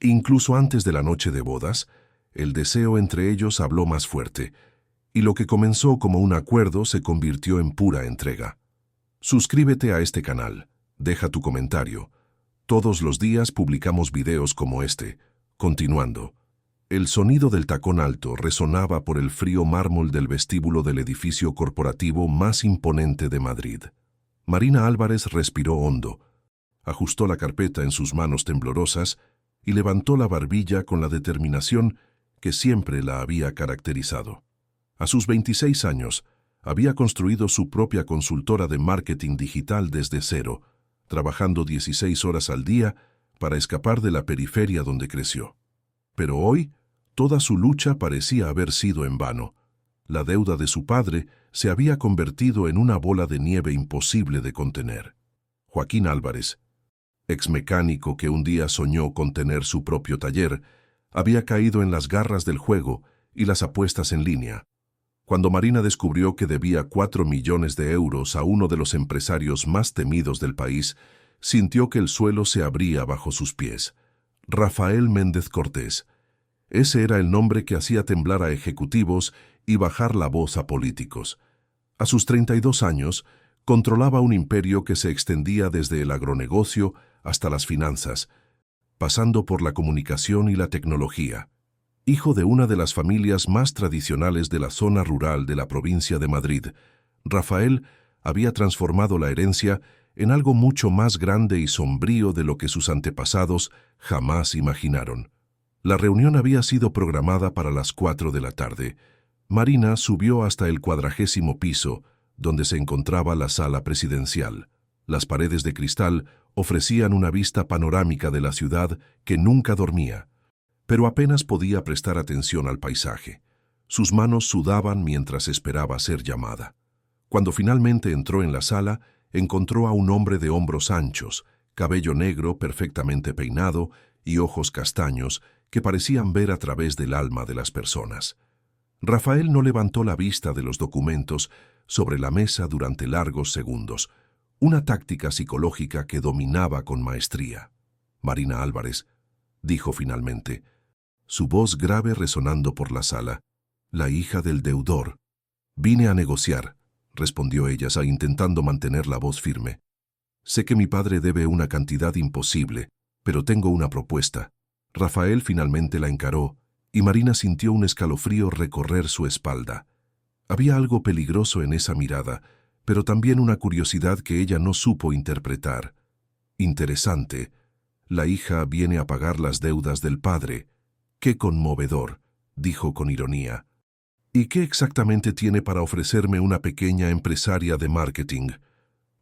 Incluso antes de la noche de bodas, el deseo entre ellos habló más fuerte, y lo que comenzó como un acuerdo se convirtió en pura entrega. Suscríbete a este canal, deja tu comentario. Todos los días publicamos videos como este. Continuando. El sonido del tacón alto resonaba por el frío mármol del vestíbulo del edificio corporativo más imponente de Madrid. Marina Álvarez respiró hondo, ajustó la carpeta en sus manos temblorosas y levantó la barbilla con la determinación que siempre la había caracterizado. A sus 26 años, había construido su propia consultora de marketing digital desde cero, trabajando 16 horas al día para escapar de la periferia donde creció. Pero hoy, toda su lucha parecía haber sido en vano. La deuda de su padre se había convertido en una bola de nieve imposible de contener. Joaquín Álvarez, exmecánico que un día soñó con tener su propio taller, había caído en las garras del juego y las apuestas en línea. Cuando Marina descubrió que debía 4 millones de euros a uno de los empresarios más temidos del país, sintió que el suelo se abría bajo sus pies. Rafael Méndez Cortés. Ese era el nombre que hacía temblar a ejecutivos y bajar la voz a políticos. A sus 32 años, controlaba un imperio que se extendía desde el agronegocio hasta las finanzas, pasando por la comunicación y la tecnología. Hijo de una de las familias más tradicionales de la zona rural de la provincia de Madrid, Rafael había transformado la herencia en algo mucho más grande y sombrío de lo que sus antepasados jamás imaginaron. La reunión había sido programada para las 4 de la tarde. Marina subió hasta el 40º piso, donde se encontraba la sala presidencial. Las paredes de cristal ofrecían una vista panorámica de la ciudad que nunca dormía, pero apenas podía prestar atención al paisaje. Sus manos sudaban mientras esperaba ser llamada. Cuando finalmente entró en la sala, encontró a un hombre de hombros anchos, cabello negro perfectamente peinado y ojos castaños que parecían ver a través del alma de las personas. Rafael no levantó la vista de los documentos sobre la mesa durante largos segundos, una táctica psicológica que dominaba con maestría. Marina Álvarez, dijo finalmente, su voz grave resonando por la sala. La hija del deudor. Vine a negociar, respondió ella, intentando mantener la voz firme. Sé que mi padre debe una cantidad imposible, pero tengo una propuesta. Rafael finalmente la encaró, y Marina sintió un escalofrío recorrer su espalda. Había algo peligroso en esa mirada, pero también una curiosidad que ella no supo interpretar. Interesante. La hija viene a pagar las deudas del padre. ¡Qué conmovedor!, dijo con ironía. ¿Y qué exactamente tiene para ofrecerme una pequeña empresaria de marketing?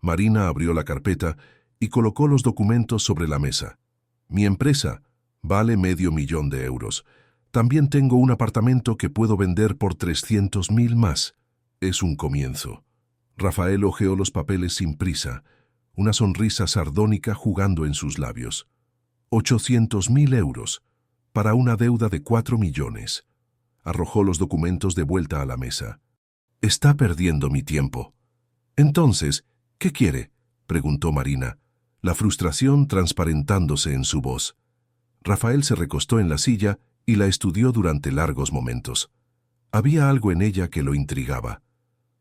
Marina abrió la carpeta y colocó los documentos sobre la mesa. Mi empresa vale $500,000 de euros. También tengo un apartamento que puedo vender por 300.000 más. Es un comienzo. Rafael hojeó los papeles sin prisa, una sonrisa sardónica jugando en sus labios. 800.000 euros. Para una deuda de 4 millones. Arrojó los documentos de vuelta a la mesa. Está perdiendo mi tiempo. Entonces, ¿qué quiere?, preguntó Marina, la frustración transparentándose en su voz. Rafael se recostó en la silla y la estudió durante largos momentos. Había algo en ella que lo intrigaba.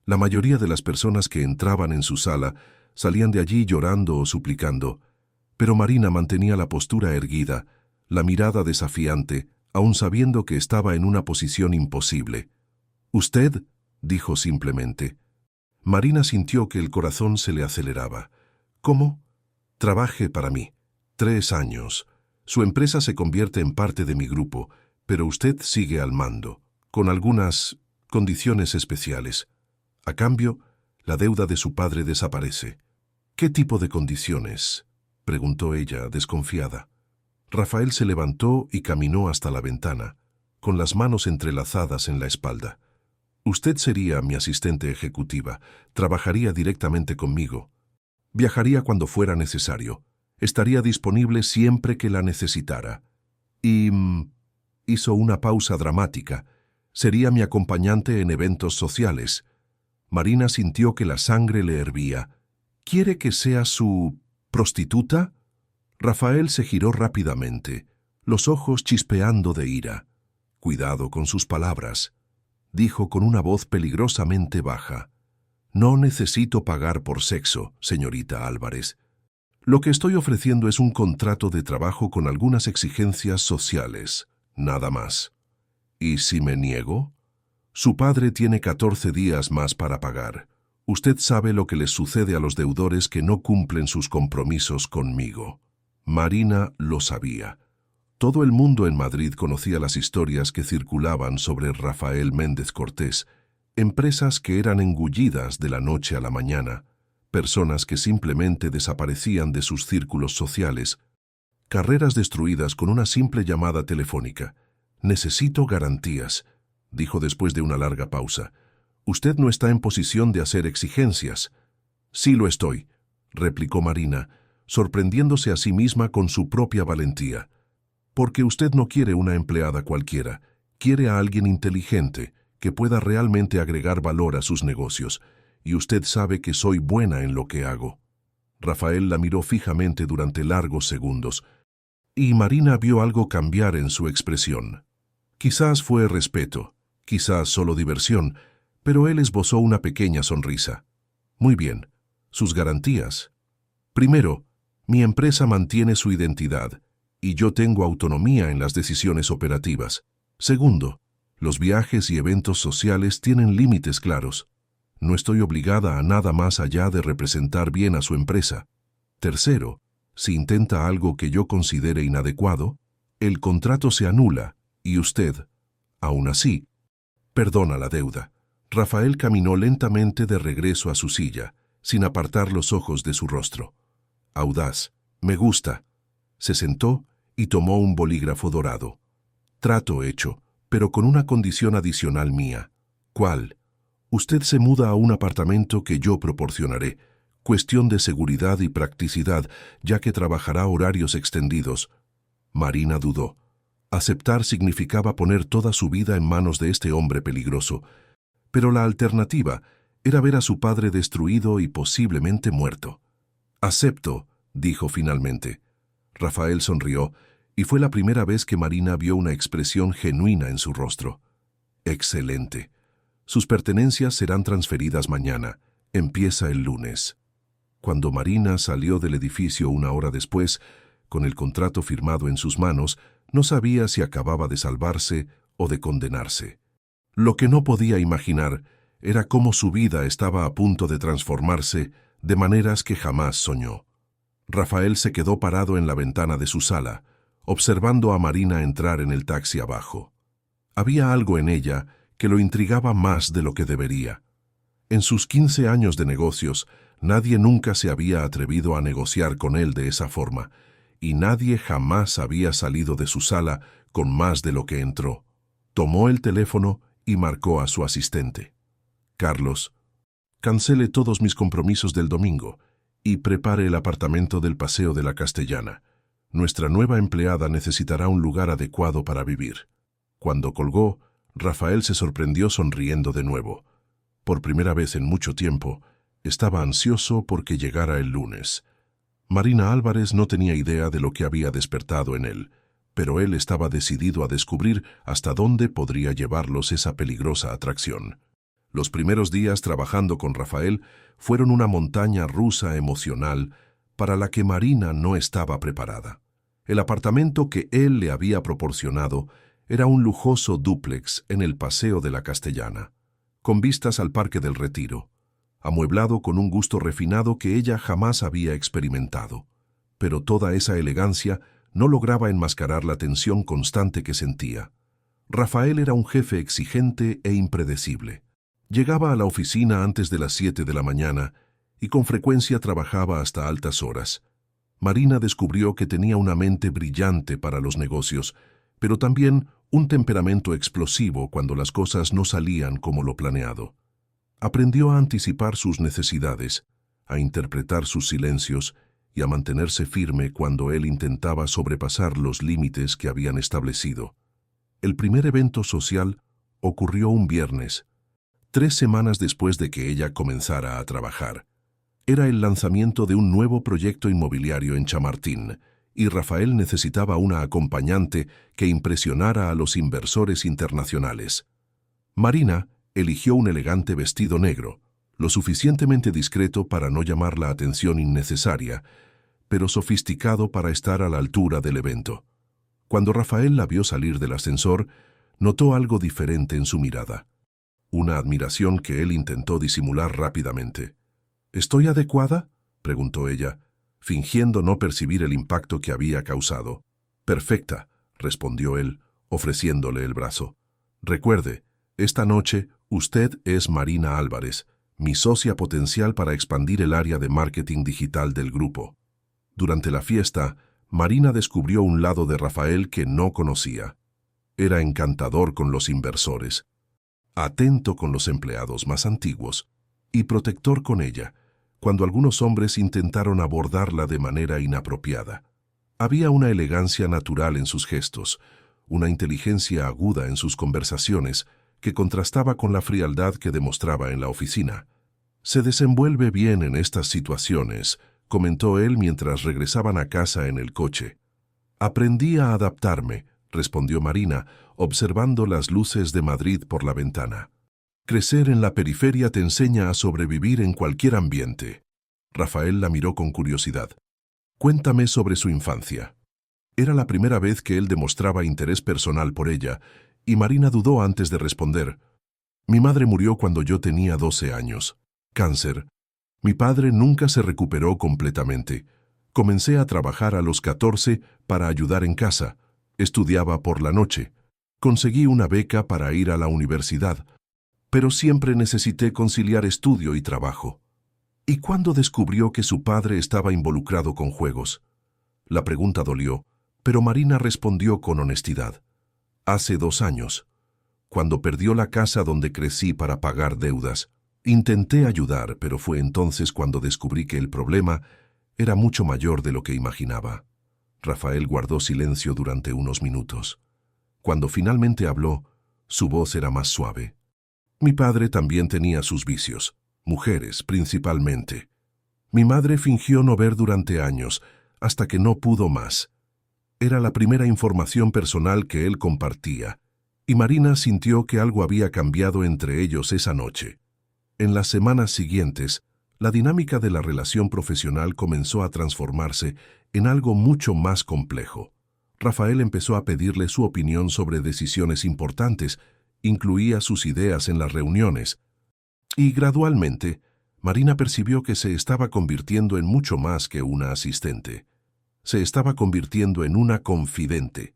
La mayoría de las personas que entraban en su sala salían de allí llorando o suplicando, pero Marina mantenía la postura erguida, la mirada desafiante, aun sabiendo que estaba en una posición imposible. «¿Usted?», dijo simplemente. Marina sintió que el corazón se le aceleraba. «¿Cómo?». «Trabaje para mí. 3 años. Su empresa se convierte en parte de mi grupo, pero usted sigue al mando, con algunas condiciones especiales. A cambio, la deuda de su padre desaparece». «¿Qué tipo de condiciones?», preguntó ella, desconfiada. Rafael se levantó y caminó hasta la ventana, con las manos entrelazadas en la espalda. «Usted sería mi asistente ejecutiva, trabajaría directamente conmigo. Viajaría cuando fuera necesario. Estaría disponible siempre que la necesitara. Y...» hizo una pausa dramática. «Sería mi acompañante en eventos sociales». Marina sintió que la sangre le hervía. «¿Quiere que sea su prostituta?». Rafael se giró rápidamente. los ojos chispeando de ira. «Cuidado con sus palabras», dijo con una voz peligrosamente baja. «No necesito pagar por sexo, señorita Álvarez. Lo que estoy ofreciendo es un contrato de trabajo con algunas exigencias sociales, nada más. ¿Y si me niego? Su padre tiene 14 días más para pagar. Usted sabe lo que les sucede a los deudores que no cumplen sus compromisos conmigo». Marina lo sabía. Todo el mundo en Madrid conocía las historias que circulaban sobre Rafael Méndez Cortés, empresas que eran engullidas de la noche a la mañana, personas que simplemente desaparecían de sus círculos sociales, carreras destruidas con una simple llamada telefónica. «Necesito garantías», dijo después de una larga pausa. «Usted no está en posición de hacer exigencias». «Sí lo estoy», replicó Marina, sorprendiéndose a sí misma con su propia valentía. «Porque usted no quiere una empleada cualquiera, quiere a alguien inteligente, que pueda realmente agregar valor a sus negocios, y usted sabe que soy buena en lo que hago». Rafael la miró fijamente durante largos segundos, y Marina vio algo cambiar en su expresión. Quizás fue respeto, quizás solo diversión, pero él esbozó una pequeña sonrisa. «Muy bien, sus garantías. Primero, mi empresa mantiene su identidad, y yo tengo autonomía en las decisiones operativas. Segundo, los viajes y eventos sociales tienen límites claros. No estoy obligada a nada más allá de representar bien a su empresa. Tercero, si intenta algo que yo considere inadecuado, el contrato se anula y usted, aún así, perdona la deuda». Rafael caminó lentamente de regreso a su silla, sin apartar los ojos de su rostro. «Audaz, me gusta». Se sentó y tomó un bolígrafo dorado. «Trato hecho, pero con una condición adicional mía». «¿Cuál?» «Usted se muda a un apartamento que yo proporcionaré. Cuestión de seguridad y practicidad, ya que trabajará horarios extendidos». Marina dudó. Aceptar significaba poner toda su vida en manos de este hombre peligroso, pero la alternativa era ver a su padre destruido y posiblemente muerto. «Acepto», dijo finalmente. Rafael sonrió, y fue la primera vez que Marina vio una expresión genuina en su rostro. «Excelente. Sus pertenencias serán transferidas mañana. Empieza el lunes». Cuando Marina salió del edificio una hora después, con el contrato firmado en sus manos, no sabía si acababa de salvarse o de condenarse. Lo que no podía imaginar era cómo su vida estaba a punto de transformarse de maneras que jamás soñó. Rafael se quedó parado en la ventana de su sala, observando a Marina entrar en el taxi abajo. Había algo en ella que lo intrigaba más de lo que debería. En sus 15 años de negocios, nadie nunca se había atrevido a negociar con él de esa forma, y nadie jamás había salido de su sala con más de lo que entró. Tomó el teléfono y marcó a su asistente. «Carlos, cancele todos mis compromisos del domingo y prepare el apartamento del Paseo de la Castellana. Nuestra nueva empleada necesitará un lugar adecuado para vivir». Cuando colgó, Rafael se sorprendió sonriendo de nuevo. Por primera vez en mucho tiempo, estaba ansioso porque llegara el lunes. Marina Álvarez no tenía idea de lo que había despertado en él, pero él estaba decidido a descubrir hasta dónde podría llevarlos esa peligrosa atracción. Los primeros días trabajando con Rafael fueron una montaña rusa emocional para la que Marina no estaba preparada. El apartamento que él le había proporcionado era un lujoso dúplex en el Paseo de la Castellana, con vistas al Parque del Retiro, amueblado con un gusto refinado que ella jamás había experimentado. Pero toda esa elegancia no lograba enmascarar la tensión constante que sentía. Rafael era un jefe exigente e impredecible. Llegaba a la oficina antes de las 7 de la mañana y con frecuencia trabajaba hasta altas horas. Marina descubrió que tenía una mente brillante para los negocios, pero también un temperamento explosivo cuando las cosas no salían como lo planeado. Aprendió a anticipar sus necesidades, a interpretar sus silencios y a mantenerse firme cuando él intentaba sobrepasar los límites que habían establecido. El primer evento social ocurrió un viernes, 3 semanas después de que ella comenzara a trabajar. Era el lanzamiento de un nuevo proyecto inmobiliario en Chamartín, y Rafael necesitaba una acompañante que impresionara a los inversores internacionales. Marina eligió un elegante vestido negro, lo suficientemente discreto para no llamar la atención innecesaria, pero sofisticado para estar a la altura del evento. Cuando Rafael la vio salir del ascensor, notó algo diferente en su mirada. Una admiración que él intentó disimular rápidamente. ¿Estoy adecuada?, preguntó ella, fingiendo no percibir el impacto que había causado. Perfecta, respondió él, ofreciéndole el brazo. Recuerde, esta noche usted es Marina Álvarez, mi socia potencial para expandir el área de marketing digital del grupo. Durante la fiesta, Marina descubrió un lado de Rafael que no conocía. Era encantador con los inversores, atento con los empleados más antiguos y protector con ella, cuando algunos hombres intentaron abordarla de manera inapropiada. Había una elegancia natural en sus gestos, una inteligencia aguda en sus conversaciones que contrastaba con la frialdad que demostraba en la oficina. «Se desenvuelve bien en estas situaciones», comentó él mientras regresaban a casa en el coche. «Aprendí a adaptarme», respondió Marina, observando las luces de Madrid por la ventana. «Crecer en la periferia te enseña a sobrevivir en cualquier ambiente». Rafael la miró con curiosidad. «Cuéntame sobre su infancia». Era la primera vez que él demostraba interés personal por ella, y Marina dudó antes de responder. «Mi madre murió cuando yo tenía 12 años. Cáncer. Mi padre nunca se recuperó completamente. Comencé a trabajar a los 14 para ayudar en casa. Estudiaba por la noche. Conseguí una beca para ir a la universidad, pero siempre necesité conciliar estudio y trabajo». «¿Y cuándo descubrió que su padre estaba involucrado con juegos?». La pregunta dolió, pero Marina respondió con honestidad. «Hace 2 años. Cuando perdió la casa donde crecí para pagar deudas. Intenté ayudar, pero fue entonces cuando descubrí que el problema era mucho mayor de lo que imaginaba». Rafael guardó silencio durante unos minutos. Cuando finalmente habló, su voz era más suave. «Mi padre también tenía sus vicios, mujeres principalmente. Mi madre fingió no ver durante años, hasta que no pudo más. Era la primera información personal que él compartía, y Marina sintió que algo había cambiado entre ellos esa noche. En las semanas siguientes, la dinámica de la relación profesional comenzó a transformarse en algo mucho más complejo. Rafael empezó a pedirle su opinión sobre decisiones importantes, incluía sus ideas en las reuniones, y gradualmente, Marina percibió que se estaba convirtiendo en mucho más que una asistente. Se estaba convirtiendo en una confidente.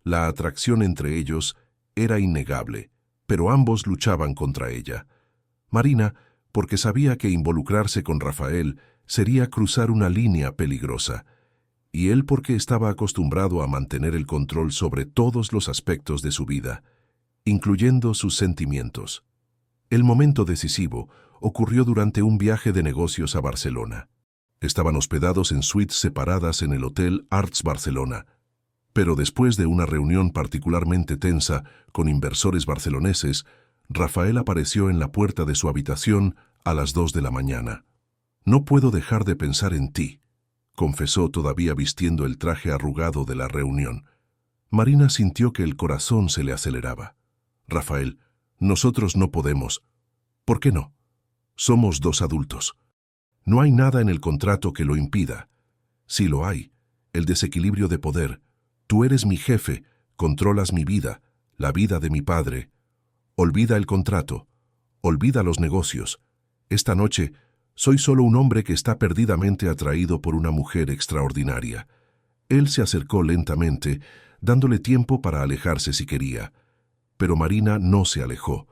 La atracción entre ellos era innegable, pero ambos luchaban contra ella. Marina, porque sabía que involucrarse con Rafael sería cruzar una línea peligrosa, y él porque estaba acostumbrado a mantener el control sobre todos los aspectos de su vida, incluyendo sus sentimientos. El momento decisivo ocurrió durante un viaje de negocios a Barcelona. Estaban hospedados en suites separadas en el Hotel Arts Barcelona, pero después de una reunión particularmente tensa con inversores barceloneses, Rafael apareció en la puerta de su habitación a las 2 de la mañana. «No puedo dejar de pensar en ti», confesó todavía vistiendo el traje arrugado de la reunión. Marina sintió que el corazón se le aceleraba. «Rafael, nosotros no podemos». «¿Por qué no? Somos 2 adultos. No hay nada en el contrato que lo impida. Si lo hay, el desequilibrio de poder. Tú eres mi jefe, controlas mi vida, la vida de mi padre. Olvida el contrato, olvida los negocios. Esta noche, soy solo un hombre que está perdidamente atraído por una mujer extraordinaria». Él se acercó lentamente, dándole tiempo para alejarse si quería. Pero Marina no se alejó.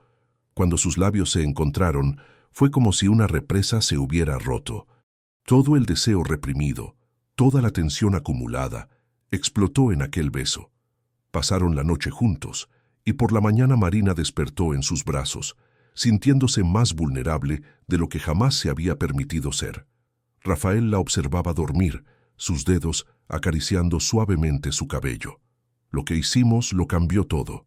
Cuando sus labios se encontraron, fue como si una represa se hubiera roto. Todo el deseo reprimido, toda la tensión acumulada, explotó en aquel beso. Pasaron la noche juntos, y por la mañana Marina despertó en sus brazos, sintiéndose más vulnerable de lo que jamás se había permitido ser. Rafael la observaba dormir, sus dedos acariciando suavemente su cabello. «Lo que hicimos lo cambió todo»,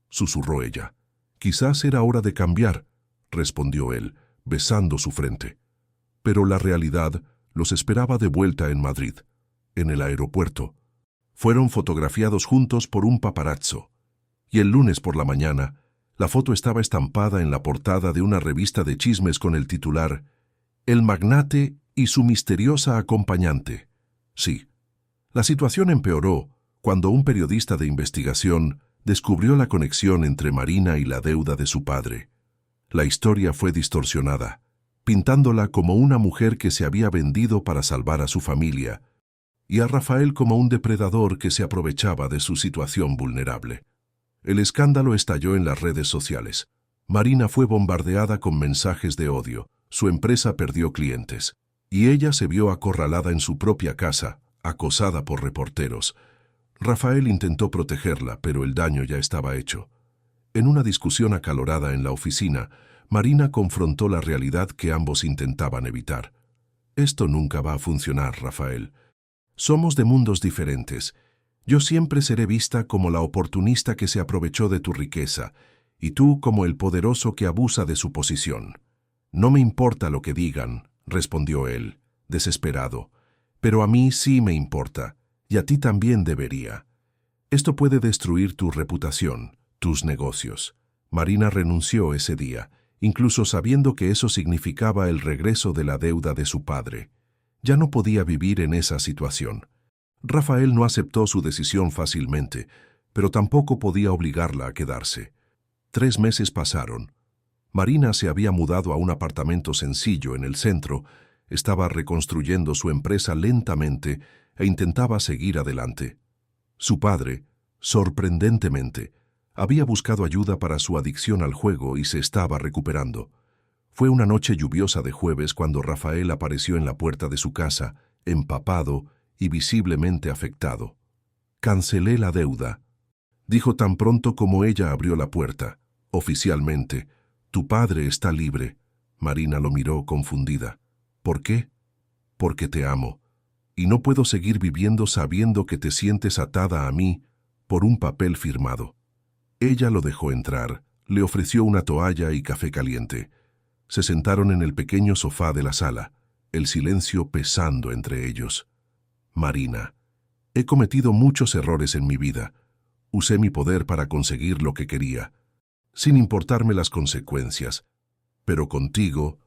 susurró ella. «Quizás era hora de cambiar», respondió él, besando su frente. Pero la realidad los esperaba de vuelta en Madrid. en el aeropuerto. Fueron fotografiados juntos por un paparazzo. Y el lunes por la mañana, la foto estaba estampada en la portada de una revista de chismes con el titular «El magnate y su misteriosa acompañante». Sí, la situación empeoró cuando un periodista de investigación descubrió la conexión entre Marina y la deuda de su padre. La historia fue distorsionada, pintándola como una mujer que se había vendido para salvar a su familia, y a Rafael como un depredador que se aprovechaba de su situación vulnerable. El escándalo estalló en las redes sociales. Marina fue bombardeada con mensajes de odio, su empresa perdió clientes, y ella se vio acorralada en su propia casa, acosada por reporteros. Rafael intentó protegerla, pero el daño ya estaba hecho. En una discusión acalorada en la oficina, Marina confrontó la realidad que ambos intentaban evitar. «Esto nunca va a funcionar, Rafael. Somos de mundos diferentes. Yo siempre seré vista como la oportunista que se aprovechó de tu riqueza, y tú como el poderoso que abusa de su posición». «No me importa lo que digan», respondió él, desesperado, «pero a mí sí me importa, y a ti también debería. Esto puede destruir tu reputación, tus negocios». Marina renunció ese día, incluso sabiendo que eso significaba el regreso de la deuda de su padre. Ya no podía vivir en esa situación. Rafael no aceptó su decisión fácilmente, pero tampoco podía obligarla a quedarse. 3 meses pasaron. Marina se había mudado a un apartamento sencillo en el centro, estaba reconstruyendo su empresa lentamente e intentaba seguir adelante. Su padre, sorprendentemente, había buscado ayuda para su adicción al juego y se estaba recuperando. Fue una noche lluviosa de jueves cuando Rafael apareció en la puerta de su casa, empapado y visiblemente afectado. «Cancelé la deuda», dijo tan pronto como ella abrió la puerta. «Oficialmente, tu padre está libre». Marina lo miró confundida. «¿Por qué?» «Porque te amo, y no puedo seguir viviendo sabiendo que te sientes atada a mí por un papel firmado». Ella lo dejó entrar, le ofreció una toalla y café caliente. Se sentaron en el pequeño sofá de la sala, el silencio pesando entre ellos. «Marina, he cometido muchos errores en mi vida. Usé mi poder para conseguir lo que quería, sin importarme las consecuencias. Pero contigo,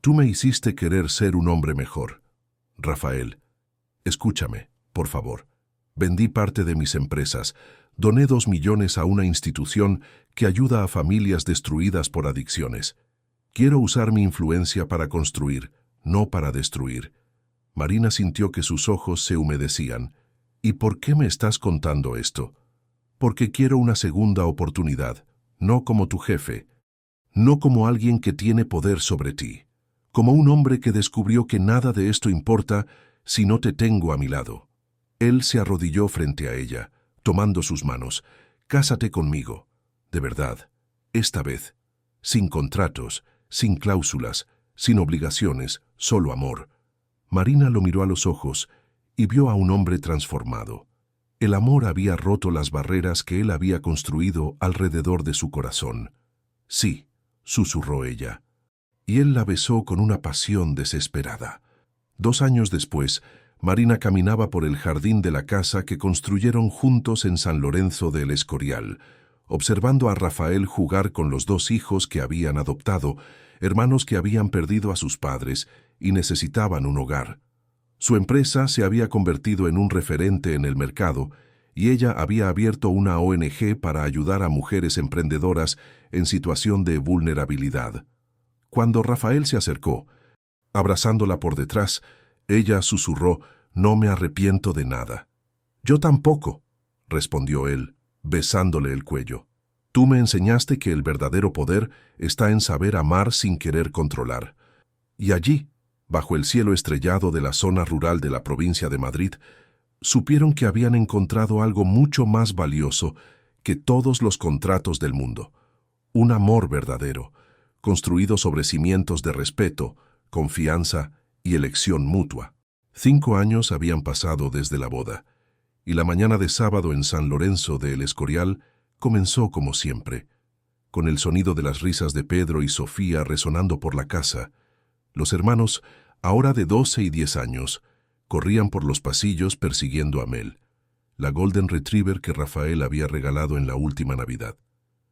tú me hiciste querer ser un hombre mejor. Rafael, escúchame, por favor. Vendí parte de mis empresas, doné 2 millones a una institución que ayuda a familias destruidas por adicciones. Quiero usar mi influencia para construir, no para destruir». Marina sintió que sus ojos se humedecían. «¿Y por qué me estás contando esto?» «Porque quiero una segunda oportunidad, no como tu jefe, no como alguien que tiene poder sobre ti, como un hombre que descubrió que nada de esto importa si no te tengo a mi lado». Él se arrodilló frente a ella, tomando sus manos. «Cásate conmigo, de verdad, esta vez, sin contratos, sin cláusulas, sin obligaciones, solo amor». Marina lo miró a los ojos y vio a un hombre transformado. El amor había roto las barreras que él había construido alrededor de su corazón. «Sí», susurró ella, y él la besó con una pasión desesperada. 2 años después, Marina caminaba por el jardín de la casa que construyeron juntos en San Lorenzo del Escorial, observando a Rafael jugar con los 2 hijos que habían adoptado, hermanos que habían perdido a sus padres y necesitaban un hogar. Su empresa se había convertido en un referente en el mercado y ella había abierto una ONG para ayudar a mujeres emprendedoras en situación de vulnerabilidad. Cuando Rafael se acercó, abrazándola por detrás, ella susurró: «No me arrepiento de nada». «Yo tampoco», respondió él, besándole el cuello. «Tú me enseñaste que el verdadero poder está en saber amar sin querer controlar». Y allí, bajo el cielo estrellado de la zona rural de la provincia de Madrid, supieron que habían encontrado algo mucho más valioso que todos los contratos del mundo: un amor verdadero, construido sobre cimientos de respeto, confianza y elección mutua. 5 años habían pasado desde la boda, y la mañana de sábado en San Lorenzo de El Escorial comenzó como siempre, con el sonido de las risas de Pedro y Sofía resonando por la casa. Los hermanos, ahora de 12 y 10 años, Corrían por los pasillos persiguiendo a Mel, la Golden Retriever que Rafael había regalado en la última Navidad.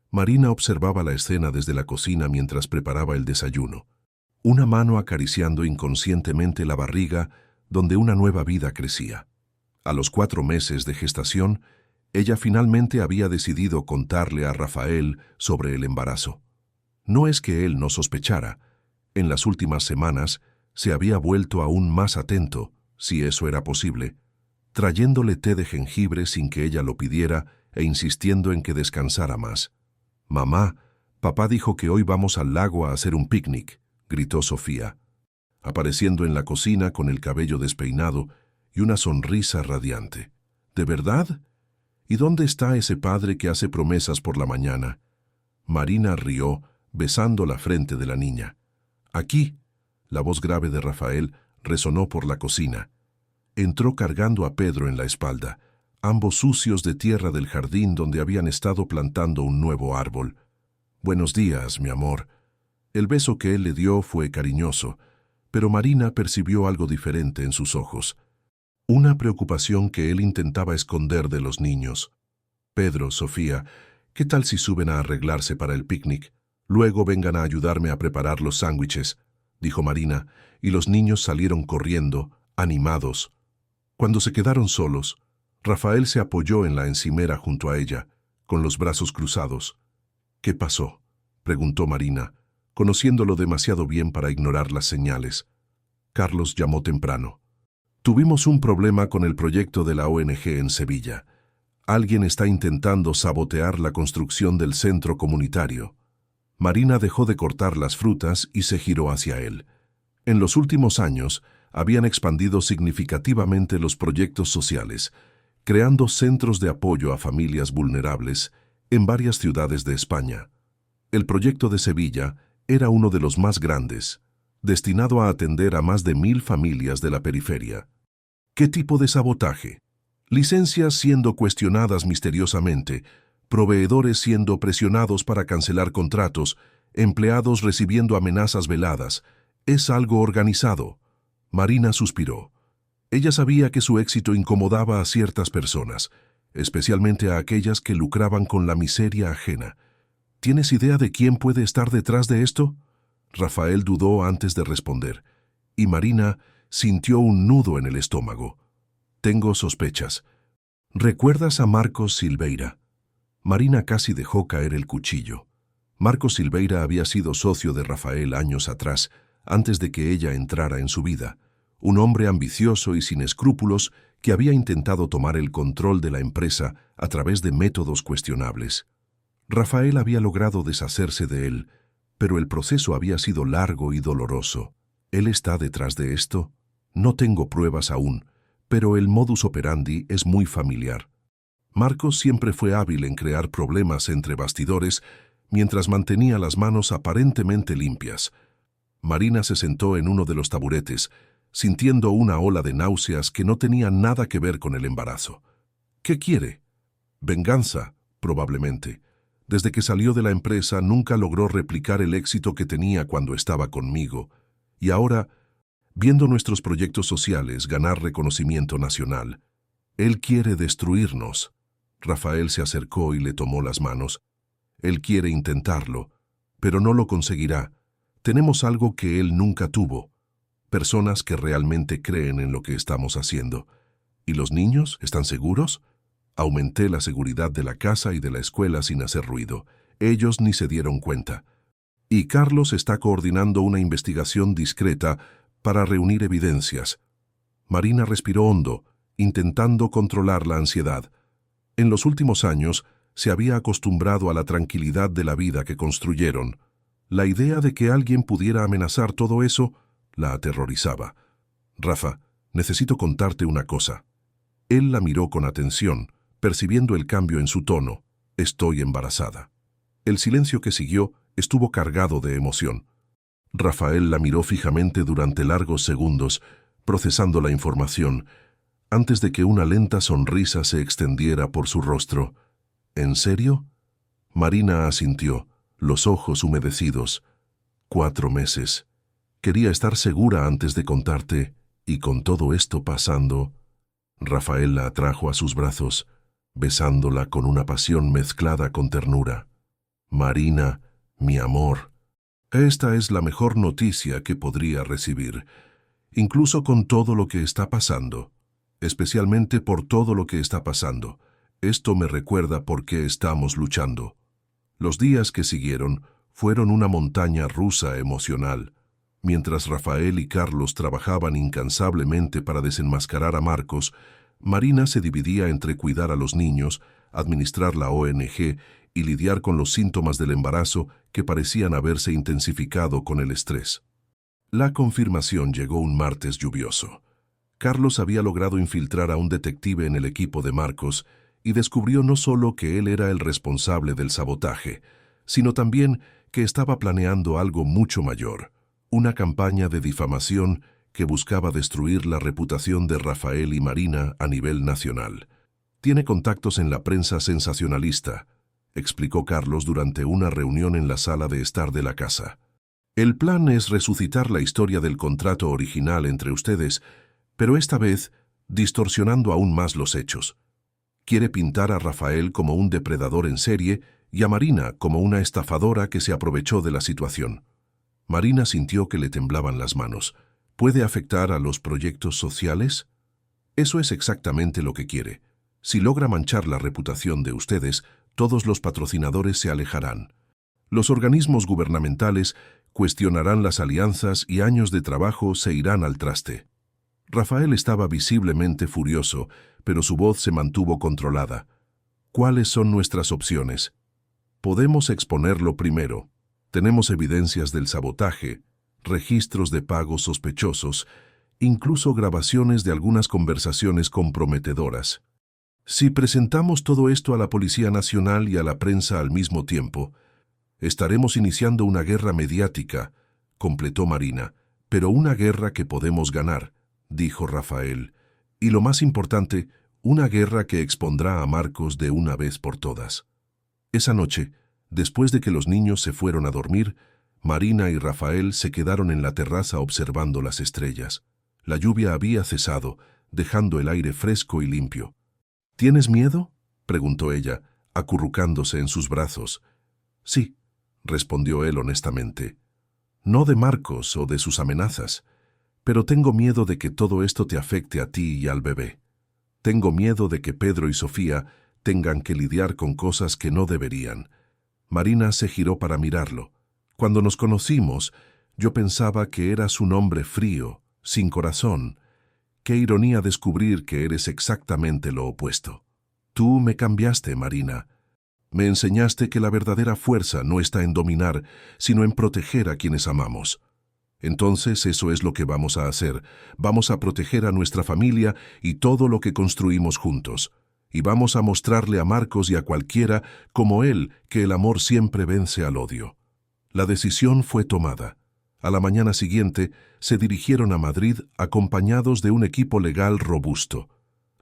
Marina observaba la escena desde la cocina mientras preparaba el desayuno, una mano acariciando inconscientemente la barriga donde una nueva vida crecía. A los 4 meses de gestación, ella finalmente había decidido contarle a Rafael sobre el embarazo. No es que él no sospechara. En las últimas semanas se había vuelto aún más atento, si eso era posible, trayéndole té de jengibre sin que ella lo pidiera e insistiendo en que descansara más. «Mamá, papá dijo que hoy vamos al lago a hacer un picnic», gritó Sofía, apareciendo en la cocina con el cabello despeinado y una sonrisa radiante. «¿De verdad? ¿Y dónde está ese padre que hace promesas por la mañana?» Marina rió, besando la frente de la niña. «Aquí». La voz grave de Rafael resonó por la cocina. Entró cargando a Pedro en la espalda, ambos sucios de tierra del jardín donde habían estado plantando un nuevo árbol. «Buenos días, mi amor». El beso que él le dio fue cariñoso, pero Marina percibió algo diferente en sus ojos. Una preocupación que él intentaba esconder de los niños. «Pedro, Sofía, ¿qué tal si suben a arreglarse para el picnic? Luego vengan a ayudarme a preparar los sándwiches», dijo Marina, y los niños salieron corriendo, animados. Cuando se quedaron solos, Rafael se apoyó en la encimera junto a ella, con los brazos cruzados. «¿Qué pasó?», preguntó Marina, conociéndolo demasiado bien para ignorar las señales. Carlos llamó temprano. «Tuvimos un problema con el proyecto de la ONG en Sevilla. Alguien está intentando sabotear la construcción del centro comunitario». Marina dejó de cortar las frutas y se giró hacia él. En los últimos años, habían expandido significativamente los proyectos sociales, creando centros de apoyo a familias vulnerables en varias ciudades de España. El proyecto de Sevilla era uno de los más grandes, destinado a atender a más de 1000 familias de la periferia. ¿Qué tipo de sabotaje? Licencias siendo cuestionadas misteriosamente, proveedores siendo presionados para cancelar contratos, empleados recibiendo amenazas veladas. Es algo organizado. Marina suspiró. Ella sabía que su éxito incomodaba a ciertas personas, especialmente a aquellas que lucraban con la miseria ajena. ¿Tienes idea de quién puede estar detrás de esto? Rafael dudó antes de responder, y Marina sintió un nudo en el estómago. «Tengo sospechas. ¿Recuerdas a Marcos Silveira?» Marina casi dejó caer el cuchillo. Marcos Silveira había sido socio de Rafael años atrás, antes de que ella entrara en su vida. Un hombre ambicioso y sin escrúpulos que había intentado tomar el control de la empresa a través de métodos cuestionables. Rafael había logrado deshacerse de él, pero el proceso había sido largo y doloroso. ¿Él está detrás de esto? No tengo pruebas aún, pero el modus operandi es muy familiar. Marcos siempre fue hábil en crear problemas entre bastidores mientras mantenía las manos aparentemente limpias. Marina se sentó en uno de los taburetes, sintiendo una ola de náuseas que no tenía nada que ver con el embarazo. ¿Qué quiere? Venganza, probablemente. Desde que salió de la empresa nunca logró replicar el éxito que tenía cuando estaba conmigo. Y ahora, viendo nuestros proyectos sociales ganar reconocimiento nacional, él quiere destruirnos. Rafael se acercó y le tomó las manos. Él quiere intentarlo, pero no lo conseguirá. Tenemos algo que él nunca tuvo. Personas que realmente creen en lo que estamos haciendo. ¿Y los niños? ¿Están seguros? Aumenté la seguridad de la casa y de la escuela sin hacer ruido. Ellos ni se dieron cuenta. Y Carlos está coordinando una investigación discreta para reunir evidencias. Marina respiró hondo, intentando controlar la ansiedad. En los últimos años, se había acostumbrado a la tranquilidad de la vida que construyeron. La idea de que alguien pudiera amenazar todo eso la aterrorizaba. «Rafa, necesito contarte una cosa». Él la miró con atención, percibiendo el cambio en su tono. «Estoy embarazada». El silencio que siguió estuvo cargado de emoción. Rafael la miró fijamente durante largos segundos, procesando la información, antes de que una lenta sonrisa se extendiera por su rostro. «¿En serio?» Marina asintió, los ojos humedecidos. 4 meses. Quería estar segura antes de contarte, Y con todo esto pasando, Rafael la atrajo a sus brazos, besándola con una pasión mezclada con ternura. Marina, mi amor, esta es la mejor noticia que podría recibir, incluso con todo lo que está pasando, especialmente por todo lo que está pasando. Esto me recuerda por qué estamos luchando. Los días que siguieron fueron una montaña rusa emocional. Mientras Rafael y Carlos trabajaban incansablemente para desenmascarar a Marcos, Marina se dividía entre cuidar a los niños, administrar la ONG y lidiar con los síntomas del embarazo que parecían haberse intensificado con el estrés. La confirmación llegó un martes lluvioso. Carlos había logrado infiltrar a un detective en el equipo de Marcos y descubrió no solo que él era el responsable del sabotaje, sino también que estaba planeando algo mucho mayor, una campaña de difamación que buscaba destruir la reputación de Rafael y Marina a nivel nacional. Tiene contactos en la prensa sensacionalista, explicó Carlos durante una reunión en la sala de estar de la casa. El plan es resucitar la historia del contrato original entre ustedes, pero esta vez distorsionando aún más los hechos. Quiere pintar a Rafael como un depredador en serie y a Marina como una estafadora que se aprovechó de la situación. Marina sintió que le temblaban las manos. ¿Puede afectar a los proyectos sociales? Eso es exactamente lo que quiere. Si logra manchar la reputación de ustedes, todos los patrocinadores se alejarán. Los organismos gubernamentales cuestionarán las alianzas y años de trabajo se irán al traste. Rafael estaba visiblemente furioso, pero su voz se mantuvo controlada. ¿Cuáles son nuestras opciones? Podemos exponerlo primero. Tenemos evidencias del sabotaje, registros de pagos sospechosos, incluso grabaciones de algunas conversaciones comprometedoras. Si presentamos todo esto a la Policía Nacional y a la prensa al mismo tiempo, estaremos iniciando una guerra mediática, completó Marina, pero una guerra que podemos ganar, dijo Rafael, y lo más importante, una guerra que expondrá a Marcos de una vez por todas. Esa noche, después de que los niños se fueron a dormir, Marina y Rafael se quedaron en la terraza observando las estrellas. La lluvia había cesado, dejando el aire fresco y limpio. ¿Tienes miedo?, preguntó ella, acurrucándose en sus brazos. Sí, respondió él honestamente. No de Marcos o de sus amenazas, pero tengo miedo de que todo esto te afecte a ti y al bebé. Tengo miedo de que Pedro y Sofía tengan que lidiar con cosas que no deberían. Marina se giró para mirarlo. Cuando nos conocimos, yo pensaba que eras un hombre frío, sin corazón. Qué ironía descubrir que eres exactamente lo opuesto. Tú me cambiaste, Marina. Me enseñaste que la verdadera fuerza no está en dominar, sino en proteger a quienes amamos. Entonces eso es lo que vamos a hacer. Vamos a proteger a nuestra familia y todo lo que construimos juntos. Y vamos a mostrarle a Marcos y a cualquiera, como él, que el amor siempre vence al odio. La decisión fue tomada. A la mañana siguiente, se dirigieron a Madrid acompañados de un equipo legal robusto.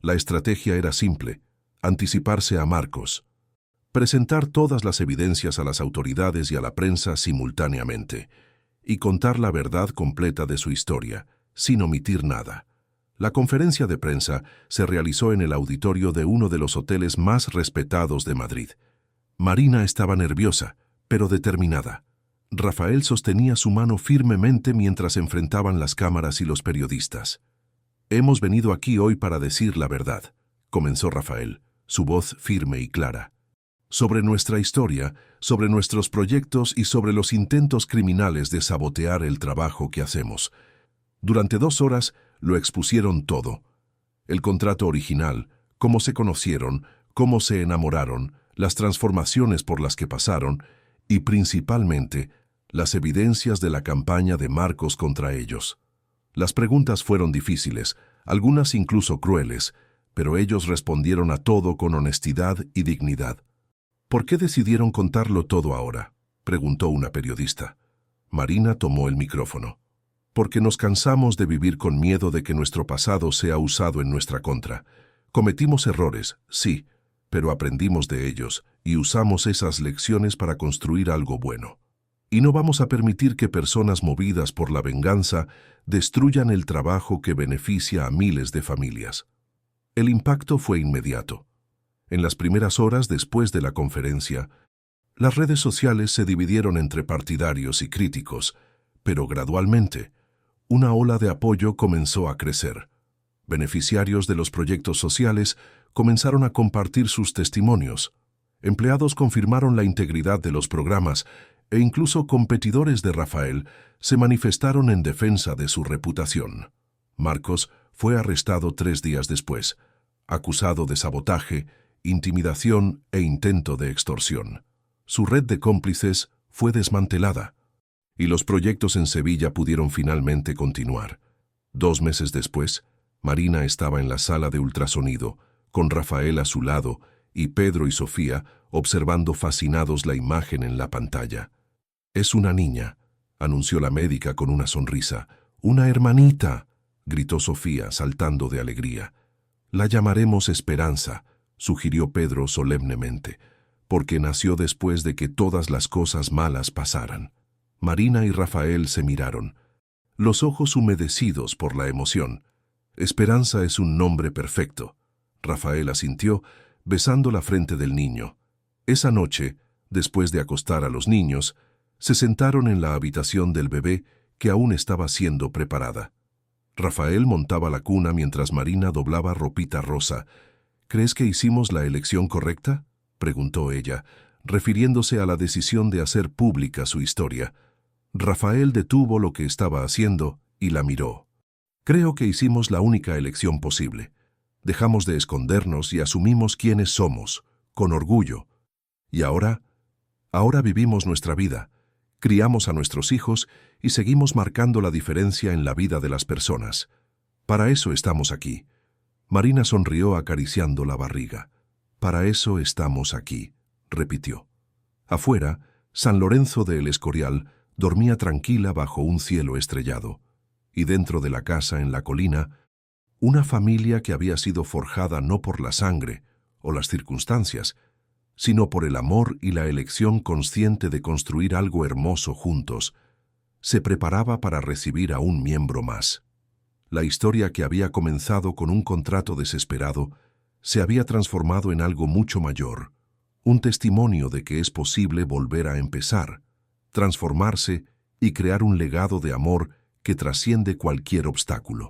La estrategia era simple: anticiparse a Marcos. Presentar todas las evidencias a las autoridades y a la prensa simultáneamente. Y contar la verdad completa de su historia, sin omitir nada. La conferencia de prensa se realizó en el auditorio de uno de los hoteles más respetados de Madrid. Marina estaba nerviosa, pero determinada. Rafael sostenía su mano firmemente mientras enfrentaban las cámaras y los periodistas. «Hemos venido aquí hoy para decir la verdad», comenzó Rafael, su voz firme y clara. «Sobre nuestra historia, sobre nuestros proyectos y sobre los intentos criminales de sabotear el trabajo que hacemos». Durante 2 horas lo expusieron todo. El contrato original, cómo se conocieron, cómo se enamoraron, las transformaciones por las que pasaron y, principalmente, las evidencias de la campaña de Marcos contra ellos. Las preguntas fueron difíciles, algunas incluso crueles, pero ellos respondieron a todo con honestidad y dignidad. «¿Por qué decidieron contarlo todo ahora?», preguntó una periodista. Marina tomó el micrófono. «Porque nos cansamos de vivir con miedo de que nuestro pasado sea usado en nuestra contra. Cometimos errores, sí, pero aprendimos de ellos y usamos esas lecciones para construir algo bueno». Y no vamos a permitir que personas movidas por la venganza destruyan el trabajo que beneficia a miles de familias. El impacto fue inmediato. En las primeras horas después de la conferencia, las redes sociales se dividieron entre partidarios y críticos, pero gradualmente, una ola de apoyo comenzó a crecer. Beneficiarios de los proyectos sociales comenzaron a compartir sus testimonios. Empleados confirmaron la integridad de los programas e incluso competidores de Rafael se manifestaron en defensa de su reputación. Marcos fue arrestado 3 días después, acusado de sabotaje, intimidación e intento de extorsión. Su red de cómplices fue desmantelada y los proyectos en Sevilla pudieron finalmente continuar. 2 meses después, Marina estaba en la sala de ultrasonido, con Rafael a su lado y Pedro y Sofía observando fascinados la imagen en la pantalla. «Es una niña», anunció la médica con una sonrisa. «¡Una hermanita!», gritó Sofía, saltando de alegría. «La llamaremos Esperanza», sugirió Pedro solemnemente, «porque nació después de que todas las cosas malas pasaran». Marina y Rafael se miraron, los ojos humedecidos por la emoción. «Esperanza es un nombre perfecto», Rafael asintió, besando la frente del niño. Esa noche, después de acostar a los niños, se sentaron en la habitación del bebé que aún estaba siendo preparada. Rafael montaba la cuna mientras Marina doblaba ropita rosa. «¿Crees que hicimos la elección correcta?», preguntó ella, refiriéndose a la decisión de hacer pública su historia. Rafael detuvo lo que estaba haciendo y la miró. «Creo que hicimos la única elección posible. Dejamos de escondernos y asumimos quiénes somos, con orgullo. Y ahora vivimos nuestra vida, criamos a nuestros hijos y seguimos marcando la diferencia en la vida de las personas. Para eso estamos aquí». Marina sonrió acariciando la barriga. «Para eso estamos aquí», repitió. Afuera, San Lorenzo de El Escorial dormía tranquila bajo un cielo estrellado, y dentro de la casa en la colina, una familia que había sido forjada no por la sangre o las circunstancias, sino por el amor y la elección consciente de construir algo hermoso juntos, se preparaba para recibir a un miembro más. La historia que había comenzado con un contrato desesperado se había transformado en algo mucho mayor, un testimonio de que es posible volver a empezar, transformarse y crear un legado de amor que trasciende cualquier obstáculo.